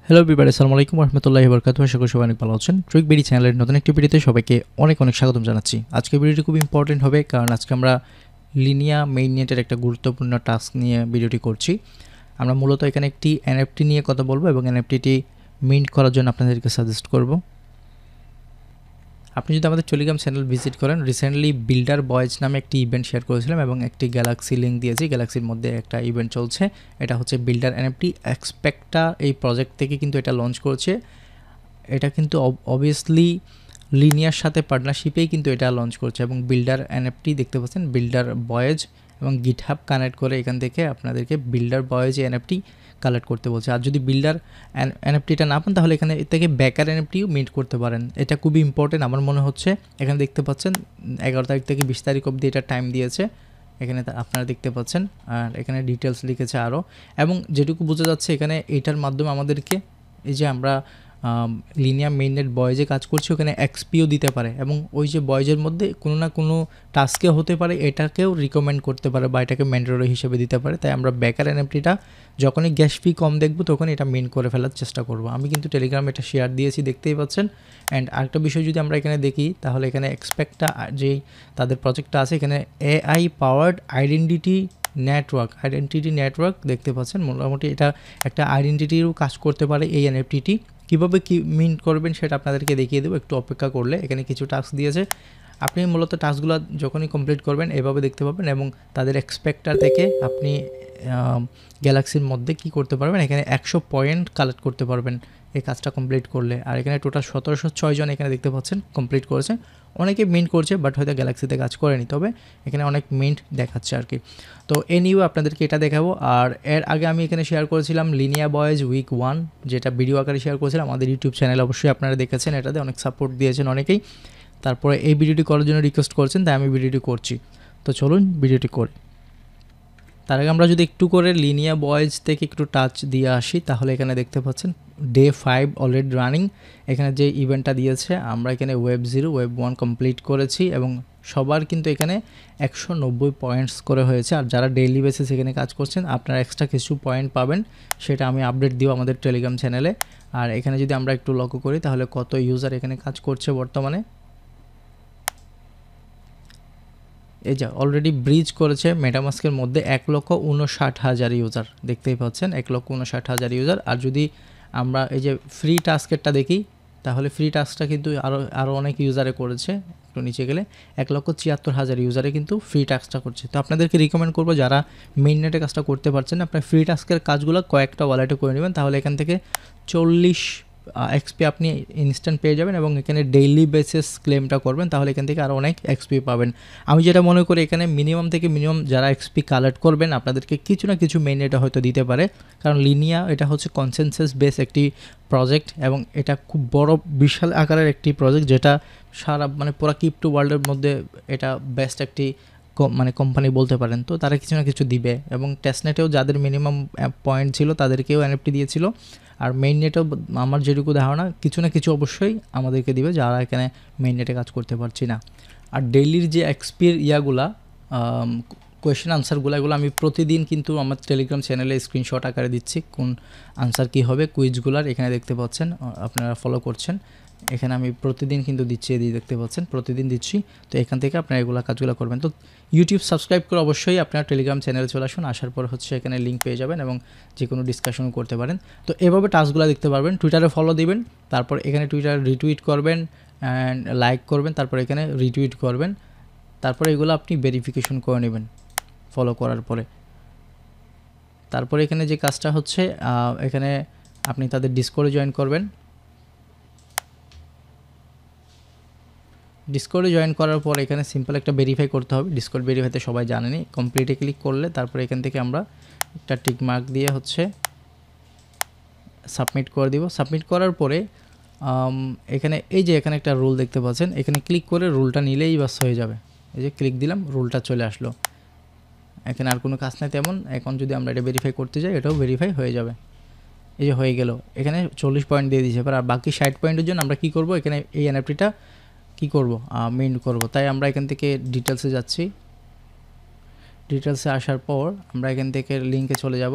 Hello everybody, আসসালামু আলাইকুম ওয়া রাহমাতুল্লাহি ওয়া বারাকাতুহু। আশা করি সবাই অনেক ভালো আছেন। ট্রিকবেরি চ্যানেলের নতুন একটি ভিডিওতে সবাইকে অনেক অনেক স্বাগতম জানাচ্ছি। আজকের ভিডিওটি খুব ইম্পর্টেন্ট হবে, কারণ আজকে আমরা লিনিয়া মেইননেটের একটা গুরুত্বপূর্ণ টাস্ক নিয়ে ভিডিওটি করছি। আমরা মূলত এখানে একটি এনএফটি নিয়ে কথা বলবো এবং এনএফটিটি মিন্ট করার জন্য আপনাদেরকে সাজেস্ট করব। আপনি যদি আমাদের টেলিগ্রাম চ্যানেল ভিজিট করেন, রিসেন্টলি বিল্ডার বয়েজ নামে একটি ইভেন্ট শেয়ার করেছিলাম এবং একটি গ্যালাক্সি লিঙ্ক দিয়েছি। গ্যালাক্সির মধ্যে একটা ইভেন্ট চলছে, এটা হচ্ছে বিল্ডার এনএফটি। এক্সপেক্টটা এই প্রজেক্ট থেকে কিন্তু এটা লঞ্চ করছে। এটা কিন্তু অবভিয়াসলি লিনিয়ার সাথে পার্টনারশিপেই কিন্তু এটা লঞ্চ করছে এবং বিল্ডার এনএফটি দেখতে পাচ্ছেন, বিল্ডার বয়েজ এবং গিটহাব কানেক্ট করে এখান থেকে আপনাদেরকে বিল্ডার বয়েজ এনএফটি কালেক্ট করতে বলছে। আর যদি বিল্ডার এনএফটিটা না পান তাহলে এখানে থেকে ব্যাকার এনএফটিও মিন্ট করতে পারেন। এটা খুবই ইম্পর্টেন্ট আমার মনে হচ্ছে। এখানে দেখতে পাচ্ছেন 11 তারিখ থেকে 20 তারিখ অবধি এটা টাইম দিয়েছে, এখানে আপনারা দেখতে পাচ্ছেন। আর এখানে ডিটেলস লিখেছে আরও, এবং যেটুকু বোঝা যাচ্ছে এখানে এটার মাধ্যমে আমাদেরকে এই যে আমরা লিনিয়া মেইননেট বয়েজে কাজ করছি ওখানে এক্সপিও দিতে পারে, এবং ওই যে বয়েজের মধ্যে কোনো না কোনো টাস্কে হতে পারে এটাকেও রিকমেন্ড করতে পারে বা এটাকে ম্যান্ডেটরি হিসেবে দিতে পারে। তাই আমরা ব্যাকার এনএফটিটা যখনই গ্যাস ফি কম দেখব তখন এটা মিন্ট করে ফেলার চেষ্টা করব। আমি কিন্তু টেলিগ্রামে এটা শেয়ার দিয়েছি, দেখতেই পাচ্ছেন। অ্যান্ড আরেকটা বিষয় যদি আমরা এখানে দেখি তাহলে এখানে এক্সপেক্টটা যেই তাদের প্রজেক্টটা আছে, এখানে এআই পাওয়ার্ড আইডেন্টিটি নেটওয়ার্ক দেখতে পাচ্ছেন। মোটামুটি এটা একটা আইডেন্টিটিরও কাজ করতে পারে এই এনএফটিটি। কীভাবে মিন্ট করবেন সেটা আপনাদেরকে দেখিয়ে দেবো, একটু অপেক্ষা করলে। এখানে কিছু টাস্ক দিয়েছে, আপনি মূলত টাস্কগুলো যখনই কমপ্লিট করবেন এভাবে দেখতে পাবেন, এবং তাদের এক্সপেক্টার থেকে আপনি গ্যালাক্সির মধ্যে কি করতে পারবেন, এখানে 100 পয়েন্ট কালেক্ট করতে পারবেন এই কাজটা কমপ্লিট করলে। আর এখানে টোটাল 1706 জন এখানে দেখতে পাচ্ছেন কমপ্লিট করেছে। অনেকে মিন্ট করছে বাট হয়তো গ্যালাক্সিতে কাজ করেনি, তবে এখানে অনেক মিন্ট দেখাচ্ছে আর কি। তো এনিও আপনাদেরকে এটা দেখাবো। আর এর আগে আমি এখানে শেয়ার করেছিলাম লিনিয়া বয়েজ উইক 1, যেটা ভিডিও আকারে শেয়ার করেছিলাম আমাদের ইউটিউব চ্যানেল, অবশ্যই আপনারা দেখেছেন। এটাতে অনেক সাপোর্ট দিয়েছেন অনেকেই, তারপরে এই ভিডিওটি করার জন্য রিকোয়েস্ট করছেন, তাই আমি ভিডিওটি করছি। তো চলুন ভিডিওটি করি। তার আগে আমরা যদি একটু করে লিনিয়া বয়েজ থেকে একটু টাচ দিয়ে আসি, তাহলে এখানে দেখতে পাচ্ছেন ডে 5 অলরেডি রানিং। এখানে যে ইভেন্টটা দিয়েছে, আমরা এখানে ওয়েব 0 ওয়েব 1 কমপ্লিট করেছি এবং সবার কিন্তু এখানে 190 পয়েন্টস করে হয়েছে। আর যারা ডেইলি বেসিস এখানে কাজ করছেন আপনারা এক্সট্রা কিছু পয়েন্ট পাবেন, সেটা আমি আপডেট দিব আমাদের টেলিগ্রাম চ্যানেলে। আর এখানে যদি আমরা একটু লক্ষ্য করি তাহলে কত ইউজার এখানে কাজ করছে বর্তমানে, এই যে অলরেডি ব্রিজ করেছে মেটামাস্কের মধ্যে 1,59,000 ইউজার, দেখতেই পাচ্ছেন 1,59,000 ইউজার। আর যদি আমরা এই যে ফ্রি টাস্কেরটা দেখি তাহলে ফ্রি টাস্কটা কিন্তু আরও অনেক ইউজারে করেছে। একটু নিচে গেলে 1,76,000 ইউজারে কিন্তু ফ্রি টাস্কটা করছে। তো আপনাদেরকে রিকমেন্ড করবো যারা মেইননেটে কাজটা করতে পারছেন আপনার ফ্রি টাস্কের কাজগুলো কয়েকটা ওয়ালেটে করে নেবেন, তাহলে এখান থেকে 40 এক্সপি আপনি ইনস্ট্যান্ট পেয়ে যাবেন, এবং এখানে ডেইলি বেসিস ক্লেমটা করবেন তাহলে এখান থেকে আরও অনেক এক্সপি পাবেন। আমি যেটা মনে করি এখানে মিনিমাম থেকে মিনিমাম যারা এক্সপি কালেক্ট করবেন আপনাদেরকে কিছু না কিছু মেইননেটে হয়তো দিতে পারে, কারণ লিনিয়া এটা হচ্ছে কনসেনসাস বেস একটি প্রজেক্ট এবং এটা খুব বড় বিশাল আকারের একটি প্রজেক্ট, যেটা সারা পুরো ক্রিপ্টো ওয়ার্ল্ডের মধ্যে এটা বেস্ট একটি কোম্পানি বলতে পারেন। তো তারা কিছু না কিছু দিবে, এবং টেস্টনেটেও যাদের মিনিমাম পয়েন্ট ছিল তাদেরকেও এনএফটি দিয়েছিল। আর মেইননেটেও আমার যেটুকু ধারণা কিছু না কিছু অবশ্যই আমাদেরকে দিবে যারা এখানে মেইননেটে কাজ করতে পারছি না। আর ডেইলির যে এক্সপির ইয়াগুলা কোয়েশ্চেন আনসারগুলো, এগুলো আমি প্রতিদিন কিন্তু আমার টেলিগ্রাম চ্যানেলে স্ক্রিনশট আকারে দিচ্ছি কোন আনসার কী হবে কুইজগুলার। এখানে দেখতে পাচ্ছেন আপনারা ফলো করছেন, এখানে আমি প্রতিদিন কিন্তু দিচ্ছি, এদিকে দেখতে পাচ্ছেন প্রতিদিন দিচ্ছি। তো এখান থেকে আপনারা এগুলো কাজগুলো করবেন। তো ইউটিউব সাবস্ক্রাইব করে অবশ্যই আপনারা টেলিগ্রাম চ্যানেলে চলে আসুন, আসার পর হচ্ছে এখানে লিঙ্ক পেয়ে যাবেন এবং যে কোনো ডিসকাশনও করতে পারেন। তো এভাবে টাস্কগুলো দেখতে পারবেন। টুইটারে ফলো দিবেন, তারপর এখানে টুইটার রিটুইট করবেন অ্যান্ড লাইক করবেন, তারপর এখানে রিটুইট করবেন, তারপর এগুলো আপনি ভেরিফিকেশন করে নেবেন ফলো করার পরে। তারপরে এখানে যে কাজটা হচ্ছে এখানে আপনি তাদের ডিসকর্ডে জয়েন করবেন। ডিসকর্ডে জয়েন করার পর এখানে সিম্পল একটা ভেরিফাই করতে হবে। ডিসকর্ড ভেরিফাইতে সবাই জানেনি, কমপ্লিটে ক্লিক করলে তারপরে এখান থেকে আমরা একটা টিক মার্ক দিয়ে হচ্ছে সাবমিট করে দিব। সাবমিট করার পরে এখানে এই যে এখানে একটা রুল দেখতে পাচ্ছেন, এখানে ক্লিক করে রুলটা নিলেই বাস হয়ে যাবে। এই যে ক্লিক দিলাম, রুলটা চলে আসলো। এখানে আর কোনো কাজ নাই তেমন। এখন যদি আমরা এটা ভেরিফাই করতে যাই এটাও ভেরিফাই হয়ে যাবে। এই যে হয়ে গেল, এখানে 40 পয়েন্ট দিয়ে দিয়েছে। এবার আর বাকি 60 পয়েন্টের জন্য আমরা কী করব, এখানে এই এনএফটিটা কী করব, মিন্ট করব। তাই আমরা এখান থেকে ডিটেলসে যাচ্ছি। ডিটেলসে আসার পর আমরা এখান থেকে লিঙ্কে চলে যাব।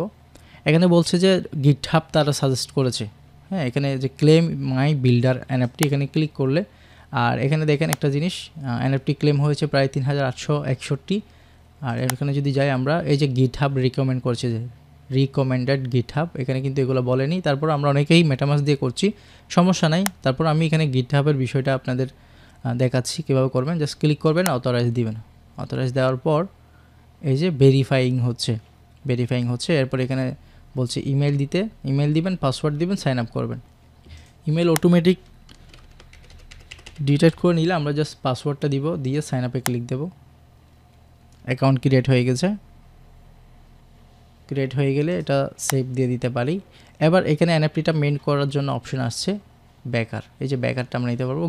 এখানে বলছে যে গিটহাব তারা সাজেস্ট করেছে, হ্যাঁ, এখানে যে ক্লেম মাই বিল্ডার এনএফটি এখানে ক্লিক করলে, আর এখানে দেখেন একটা জিনিস, এনএফটি ক্লেম হয়েছে প্রায় 3861। আর এখানে যদি যাই আমরা, এই যে গিটহাব রিকমেন্ড করছে, যে রিকমেন্ডেড গিটহাব, এখানে কিন্তু এগুলো বলেনি। তারপর আমরা অনেকেই মেটামাস্ক দিয়ে করছি, সমস্যা নাই। তারপর আমি এখানে গিটহাবের বিষয়টা আপনাদের দেখাচ্ছি কীভাবে করবেন। জাস্ট ক্লিক করবেন, অথরাইজ দিবেন। অথরাইজ দেওয়ার পর এই যে ভেরিফাইং হচ্ছে। এরপর এখানে বলছে ইমেল দিতে, ইমেল দিবেন, পাসওয়ার্ড দিবেন, সাইন আপ করবেন। ইমেল অটোমেটিক ডিটেক্ট করে নিলে আমরা জাস্ট পাসওয়ার্ডটা দিব, দিয়ে সাইন আপে ক্লিক দেব। অ্যাকাউন্ট ক্রিয়েট হয়ে গেছে। ক্রিয়েট হয়ে গেলে এটা সেভ দিয়ে দিতে পারি। এবার এখানে এনএফটিটা মেইন করার জন্য অপশন আসছে ব্যাকার। এই যে ব্যাকারটা আমরা নিতে পারবো।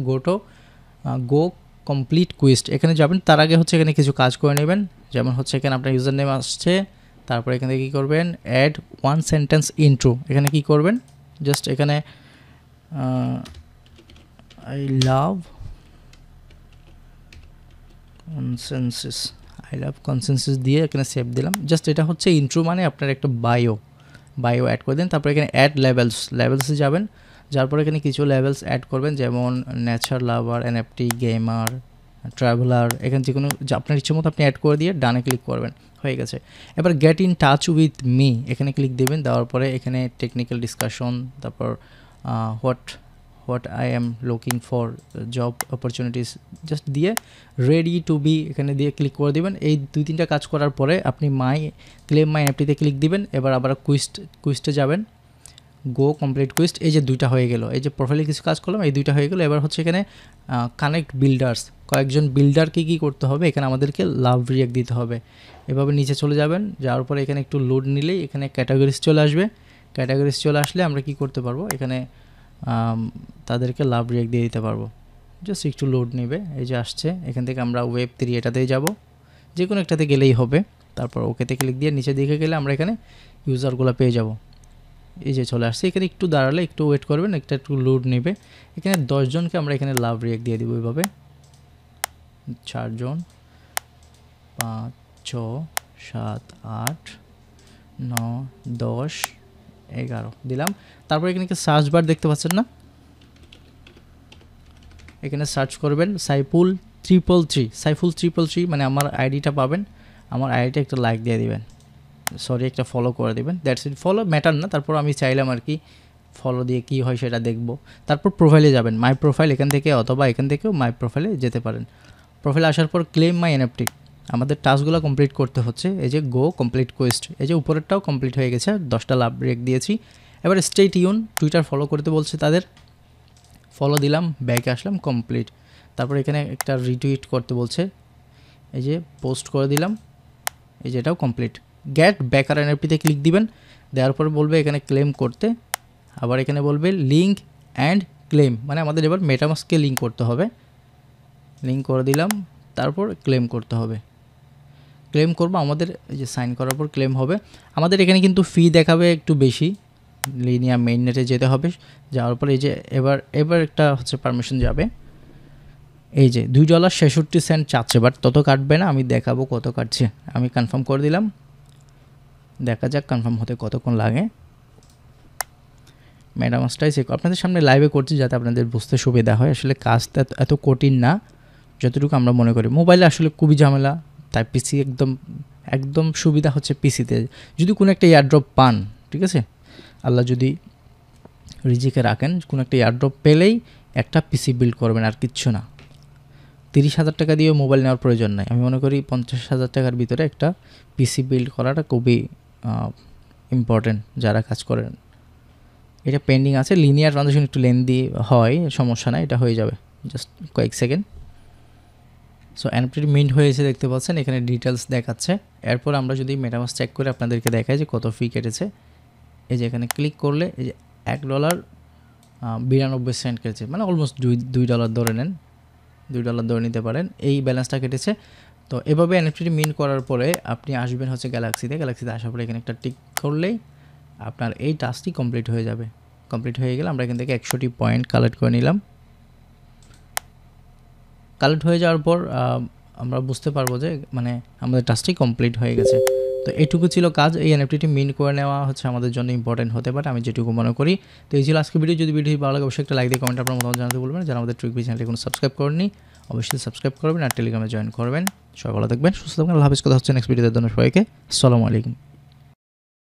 গো কমপ্লিট কুইস্ট, এখানে যাবেন। তার আগে হচ্ছে এখানে কিছু কাজ করে নেবেন, যেমন হচ্ছে এখানে আপনার ইউজার নেম আসছে। তারপর এখানে কী করবেন, অ্যাড ওয়ান সেন্টেন্স ইন্ট্রো, এখানে কি করবেন, জাস্ট এখানে আই লাভ কনসেনসাস দিয়ে এখানে সেভ দিলাম। জাস্ট এটা হচ্ছে ইন্ট্রো, মানে আপনার একটা বায়ো অ্যাড করে দেন। তারপর এখানে অ্যাড লেভেলসে যাবেন, যার পরে এখানে কিছু লেভেলস অ্যাড করবেন, যেমন নেচার লাভার, এনএফটি, গেমার, ট্রাভেলার। এখানে যে কোনো আপনার ইচ্ছে মতো আপনি অ্যাড করে দিয়ে ডানে ক্লিক করবেন, হয়ে গেছে। এবার get in touch with me, এখানে ক্লিক দেবেন। দেওয়ার পরে এখানে টেকনিক্যাল ডিসকাশন, তারপর what I am looking for job opportunities, just দিয়ে রেডি টু বি এখানে দিয়ে ক্লিক করে দেবেন। এই 2-3টা কাজ করার পরে আপনি ক্লেম মাই এনএফটিতে ক্লিক দিবেন। এবার আবার কুইস্টে যাবেন, গো কমপ্লিট কুইস্ট। এই যে 2টা হয়ে গেল, এই যে প্রোফাইলে কিছু কাজ করলাম, এই 2টা হয়ে গেল। এবার হচ্ছে এখানে কানেক্ট বিল্ডার্স, কয়েকজন বিল্ডারকে কী করতে হবে, এখানে আমাদেরকে লাভ রিয়াক্ট দিতে হবে। এভাবে নিচে চলে যাবেন, যাওয়ার পরে এখানে একটু লোড নিলেই এখানে ক্যাটাগরিজ চলে আসবে। ক্যাটাগরিজ চলে আসলে আমরা কি করতে পারবো, এখানে তাদেরকে লাভ রিয়াক্ট দিয়ে দিতে পারবো। জাস্ট একটু লোড নেবে, এই যে আসছে। এখান থেকে আমরা ওয়েব 3 এটাতেই যাব, যে কোনো একটাতে গেলেই হবে। তারপর ওকেতে ক্লিক দিয়ে নিচে দিকে গেলে আমরা এখানে ইউজারগুলো পেয়ে যাব। এই যে চলে আসছে। এখানে একটু দাঁড়ালে একটু ওয়েট করবেন, একটু লোড নেবে। এখানে 10 জনকে আমরা এখানে লাভ রিয়াক্ট দিয়ে দিব এইভাবে। 4 জন, 5, 6, 7, 8, 9, 10, 11 দিলাম। তারপর এখানে কি সার্চ বার দেখতে পাচ্ছেন না, এখানে সার্চ করবেন সাইফুল 333, মানে আমার আইডিটা পাবেন। আমার আইডিটা একটা লাইক দিয়ে দিবেন, সরি একটা ফলো করে দিবেন, দ্যাটস ইট। ফলো ম্যাটার না, তারপর আমি চাইলাম আর কি ফলো দিয়ে কি হয় সেটা দেখব। তারপর প্রোফাইলে যাবেন, মাই প্রোফাইল এখান থেকে, অথবা এখান থেকেও মাই প্রোফাইলে যেতে পারেন। প্রোফাইলে আসার পর ক্লেম মাই এনএফটি, আমাদের টাস্কগুলো কমপ্লিট করতে হচ্ছে। এই যে গো কমপ্লিট কোয়েস্ট, এই যে উপরেরটাও কমপ্লিট হয়ে গেছে, 10টা লাভ রিয়াক্ট দিয়েছি। এবার স্টে টিউন, টুইটার ফলো করতে বলছে তাদের, ফলো দিলাম, ব্যাকে আসলাম, কমপ্লিট। তারপর এখানে একটা রিটুইট করতে বলছে, এই যে পোস্ট করে দিলাম, এই যে এটাও কমপ্লিট। গেট ব্যাকার এনএফটিতে ক্লিক দিবেন, দেওয়ার পর বলবে এখানে ক্লেম করতে। আবার এখানে বলবে লিঙ্ক অ্যান্ড ক্লেম, মানে আমাদের এবার মেটামাস্ককে লিঙ্ক করতে হবে। লিঙ্ক করে দিলাম, তারপর ক্লেম করতে হবে। ক্লেম করবো আমাদের, এই যে সাইন করার পর ক্লেম হবে। আমাদের এখানে কিন্তু ফি দেখাবে একটু বেশি, লিনিয়া মেইন নেটে যেতে হবে। যাওয়ার পর এই যে এবার একটা হচ্ছে পারমিশন যাবে, এই যে $2.66 চাচ্ছে, বাট তত কাটবে না, আমি দেখাবো কত কাটছে। আমি কনফার্ম করে দিলাম, দেখা যাক কনফার্ম হতে কতক্ষণ লাগে। মেটামাস্কটাই আপনাদের সামনে লাইভে করছি যাতে আপনাদের বুঝতে সুবিধা হয়। আসলে কাজটা এত কঠিন না যতটুকু আমরা মনে করি। মোবাইলে আসলে খুবই ঝামেলা, তাই পিসি একদম সুবিধা হচ্ছে পিসিতে। যদি কোনো একটা এয়ারড্রপ পান, ঠিক আছে, আল্লাহ যদি রিজিকে রাখেন, কোনো একটা এয়ারড্রপ পেলেই একটা পিসি বিল্ড করবেন, আর কিচ্ছু না। 30,000 টাকা দিয়ে মোবাইল নেওয়ার প্রয়োজন নাই। আমি মনে করি 50,000 টাকার ভিতরে একটা পিসি বিল্ড করাটা খুবই ইম্পর্টেন্ট যারা কাজ করেন। এটা পেন্ডিং আছে, লিনিয়ার ট্রানজাকশন একটু লেন্দি হয়, সমস্যা নাই, এটা হয়ে যাবে জাস্ট কয়েক সেকেন্ড। সো এনএফটি মিন্ট হয়েছে দেখতে পাচ্ছেন, এখানে ডিটেলস দেখাচ্ছে। এরপর আমরা যদি মেটামাস্ক চেক করে আপনাদেরকে দেখাই যে কত ফি কেটেছে। এই যে এখানে ক্লিক করলে এই যে $1.92 কেটেছে, মানে অলমোস্ট $2 ধরে নেন, $2 ধরে নিতে পারেন, এই ব্যালেন্সটা কেটেছে। তো এভাবে এনএফটি মিন্ট করার পরে আপনি আসবেন হচ্ছে গ্যালাক্সিতে আসার পরে এখানে একটা টিক করলেই আপনার এই টাস্কটি কমপ্লিট হয়ে যাবে। কমপ্লিট হয়ে গেলে আমরা এখান থেকে 100টি পয়েন্ট কালেক্ট করে নিলাম। কালেক্ট হয়ে যাওয়ার পর আমরা বুঝতে পারবো যে মানে আমাদের টাস্কটি কমপ্লিট হয়ে গেছে। তো এইটুকু ছিল কাজ। এই এনএফটিটি মিন করে নেওয়া হচ্ছে আমাদের জন্য ইম্পর্টেন্ট হতে পারে, আমি যেটুকু মনে করি। তো এই ছিল আজকে ভিডিও। যদি ভিডিও ভালো লাগে অবশ্যই একটা লাইক দিয়ে কমেন্ট আপনার মতামত জানাতে বলবেন। যারা আমাদের ট্রিকবি চ্যানেলটি কোনো সাবস্ক্রাইব করেননি অবশ্যই সাবস্ক্রাইব করবেন আর টেলিগ্রামে জয়েন করবেন। সবাই ভালো থাকবেন, সুস্থ থাকবেন। আল্লাহ হাফেজ। কথা হচ্ছে নেক্সট ভিডিওতে। ধন্যবাদ সবাইকে। আসসালামু আলাইকুম।